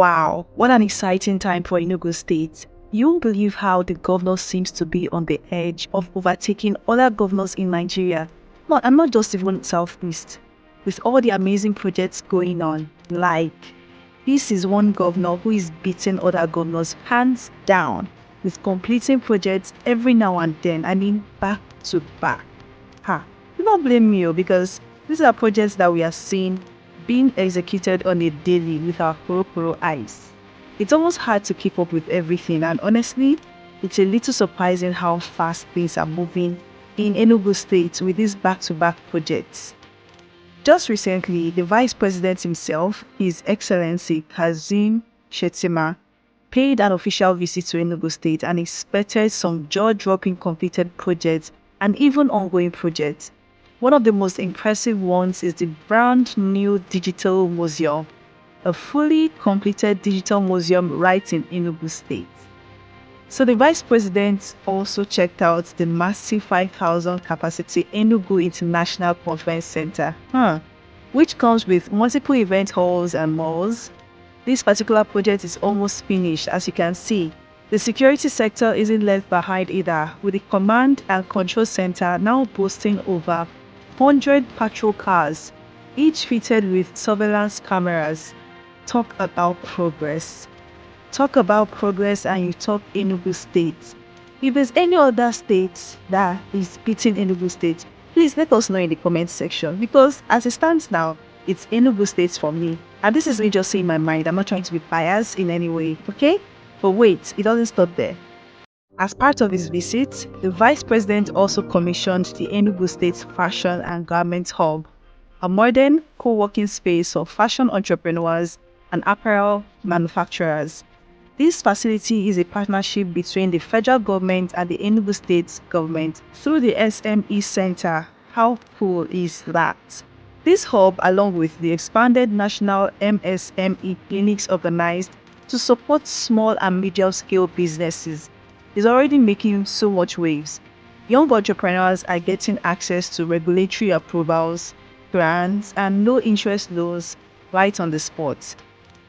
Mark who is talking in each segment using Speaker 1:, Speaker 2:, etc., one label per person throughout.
Speaker 1: Wow, what an exciting time for Enugu State. You won't believe how the governor seems to be on the edge of overtaking other governors in Nigeria. No, I'm not just even Southeast. With all the amazing projects going on, this is one governor who is beating other governors hands down with completing projects every now and then. I mean, back to back. Do not blame me because these are projects that we are seeing being executed on a daily with our kuro eyes. It's almost hard to keep up with everything, and honestly, it's a little surprising how fast things are moving in Enugu State with these back-to-back projects. Just recently, the Vice President himself, His Excellency Kazim Shettima, paid an official visit to Enugu State and inspected some jaw-dropping completed projects and even ongoing projects. One of the most impressive ones is the brand new digital museum, a fully completed digital museum right in Enugu State. So the Vice President also checked out the massive 5,000 capacity Enugu International Conference Center, which comes with multiple event halls and malls. This particular project is almost finished, as you can see. The security sector isn't left behind either, with the command and control center now boasting over 100 patrol cars, each fitted with surveillance cameras. Talk about progress. Talk about progress and you talk Enugu State. If there's any other state that is beating Enugu State, please let us know in the comment section, because as it stands now, it's Enugu State for me. And this is me just saying my mind. I'm not trying to be biased in any way, okay? But wait, it doesn't stop there. As part of his visit, the Vice President also commissioned the Enugu State Fashion and Garment Hub, a modern co-working space for fashion entrepreneurs and apparel manufacturers. This facility is a partnership between the federal government and the Enugu State government through the SME Center. How cool is that? This hub, along with the expanded national MSME clinics organized to support small and medium-scale businesses, is already making so much waves. Young entrepreneurs are getting access to regulatory approvals, grants, and no-interest loans right on the spot.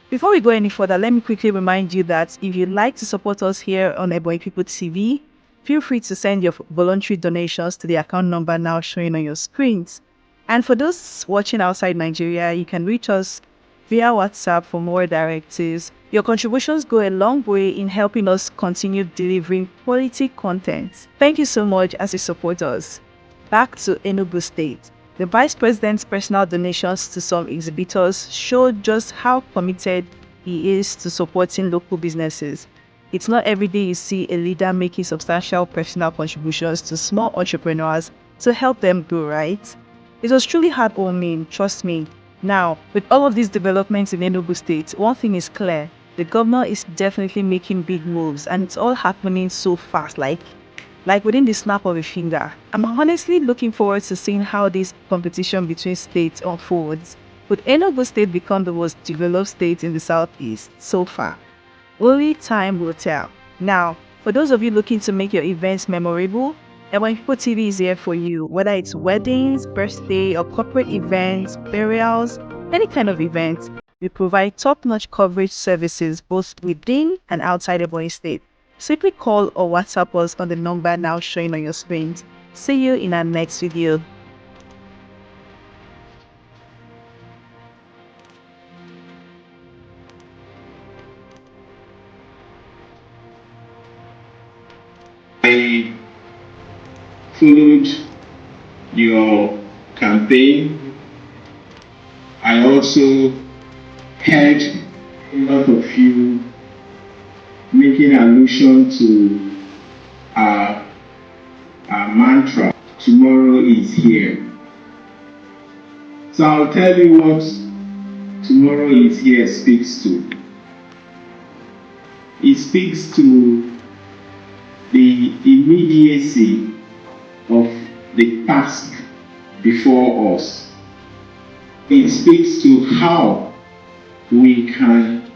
Speaker 1: Before we go any further, let me quickly remind you that if you'd like to support us here on Ebonyi People TV, feel free to send your voluntary donations to the account number now showing on your screens. And for those watching outside Nigeria, you can reach us via WhatsApp for more directives. Your contributions go a long way in helping us continue delivering quality content. Thank you so much as you support us. Back to Enugu State. The Vice President's personal donations to some exhibitors showed just how committed he is to supporting local businesses. It's not every day you see a leader making substantial personal contributions to small entrepreneurs to help them grow, right? It was truly heartwarming, trust me. Now, with all of these developments in Enugu State, one thing is clear. The governor is definitely making big moves, and it's all happening so fast, like within the snap of a finger. I'm honestly looking forward to seeing how this competition between states unfolds. Would Enugu State become the most developed state in the southeast so far? Only time will tell. Now, for those of you looking to make your events memorable, Ebonyi People TV is here for you. Whether it's weddings, birthday, or corporate events, burials, any kind of event, we provide top-notch coverage services both within and outside Ebonyi State. Simply call or WhatsApp us on the number now showing on your screens. See you in our next video.
Speaker 2: I followed your campaign. I also heard a lot of you making allusion to our mantra, tomorrow is here. So I'll tell you what tomorrow is here speaks to. It speaks to the immediacy of the task before us. It speaks to how we can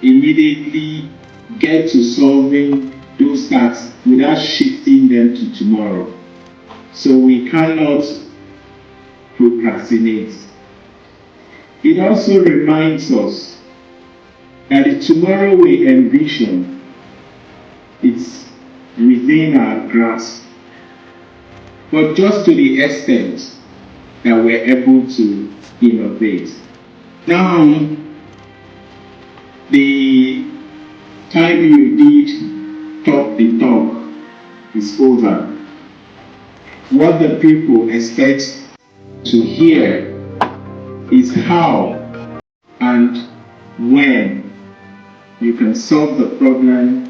Speaker 2: immediately get to solving those tasks without shifting them to tomorrow. So we cannot procrastinate. It also reminds us And the tomorrow we envision is within our grasp, but just to the extent that we're able to innovate. Now, the time you did talk the talk is over. What the people expect to hear is how and when you can solve the problem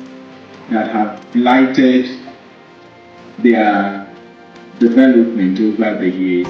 Speaker 2: that have blighted their development over the years.